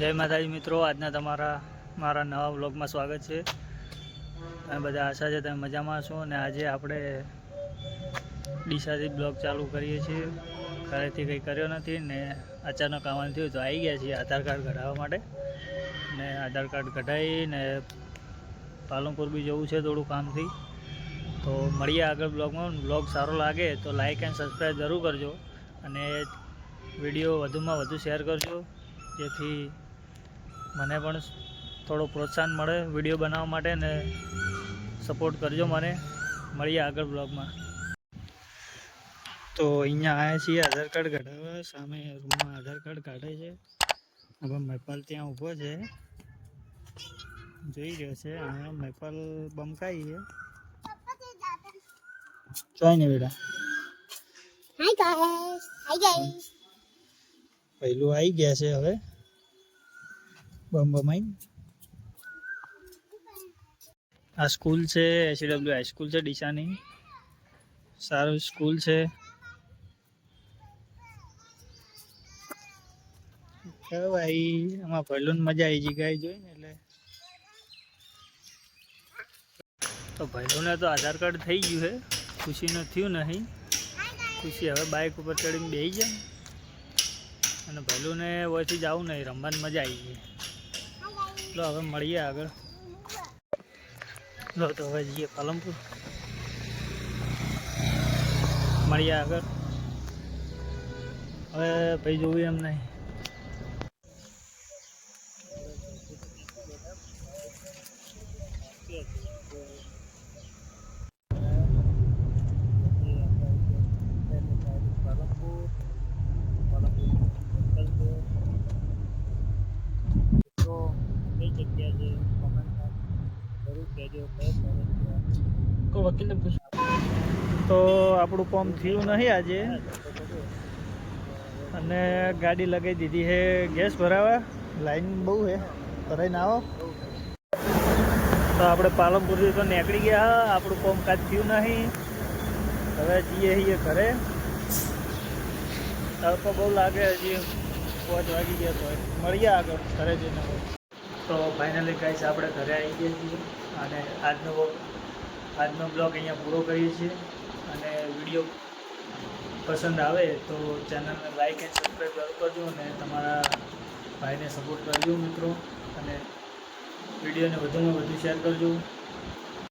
જય માતાજી મિત્રો, આજના મારા નવા વ્લોગમાં સ્વાગત છે। તમે બધા આશા છે તમે મજામાં છો। અને આજે આપણે ડીસાથી બ્લોગ ચાલુ કરીએ છીએ। ઘરેથી કંઈ કર્યો નથી ને અચાનક આવવાનું થયું તો આવી ગયા છીએ આધાર કાર્ડ કઢાવવા માટે। ને આધાર કાર્ડ કઢાવીને પાલનપુર બી જવું છે થોડું કામથી। તો મળીએ આગળ બ્લોગમાં। બ્લોગ સારો લાગે તો લાઇક એન્ડ સબસ્ક્રાઈબ જરૂર કરજો અને વિડીયો વધુમાં વધુ શેર કરજો, જેથી મને પણ થોડો પ્રોત્સાહન મળે વિડીયો બનાવવા માટે ને સપોર્ટ કરજો મને। મળીએ આગળ બ્લોગમાં। તો અહીંયા આવ્યા છીએ આધાર કાર્ડ કાઢવા। સામે રૂમમાં આધાર કાર્ડ કાઢે છે। હવે મહેપાલ ત્યાં ઊભો છે, જોઈ રહ્યો છે। અહીંયા મહેપાલ બમકાઈ છે। જોઈ ને બેટા, હાય ગાઈસ, હાય ગાઈસ। પહેલું આવી ગયા છે હવે બમાઈ। આ સ્કૂલ છે SCW હાઈસ્કૂલ છે ડીસાની। સારું સ્કૂલ છે। ભાઈ આમાં પહેલું મજા આવી ગઈ ગાય જોઈને એટલે। તો ભાઈલોને તો આધાર કાર્ડ થઈ ગયું છે, ખુશીનું થયું નહીં। ખુશી હવે બાઇક ઉપર ચડીને બેસી જાય અને ભાઈલોને વયથી જવું નહીં, રમવાની મજા આવી ગઈ। લો હવે મળીએ આગળ। લો તો હવે જઈએ પાલનપુર, મળીએ આગળ। હવે ભાઈ જોવું એમ નહીં। તો આપણું કામ થયું નહીં આજે અને ગાડી લગાવી દીધી છે ગેસ ભરાવા। લાઈન બહુ છે, ભરાઈને આવો। તો આપણે પાલનપુરથી તો નીકળી ગયા, આપણું કામ કાજ થયું નહીં। હવે જઈએ છીએ ઘરે। તડકો બહુ લાગે, હજી 5 વાગી ગયા તો મળીએ આગળ ઘરે જઈને। તો ફાઇનલી ગાઈસ આપણે ઘરે આવી ગયા છીએ અને આજનો બ્લોગ અહીંયા પૂરો કરીએ છીએ। અને વિડીયો પસંદ આવે તો ચેનલને લાઇક એન્ડ સબસ્ક્રાઈબ જરૂર કરજો અને તમારા ભાઈને સપોર્ટ કરજો મિત્રો। અને વિડીયોને વધુમાં વધુ શેર કરજો।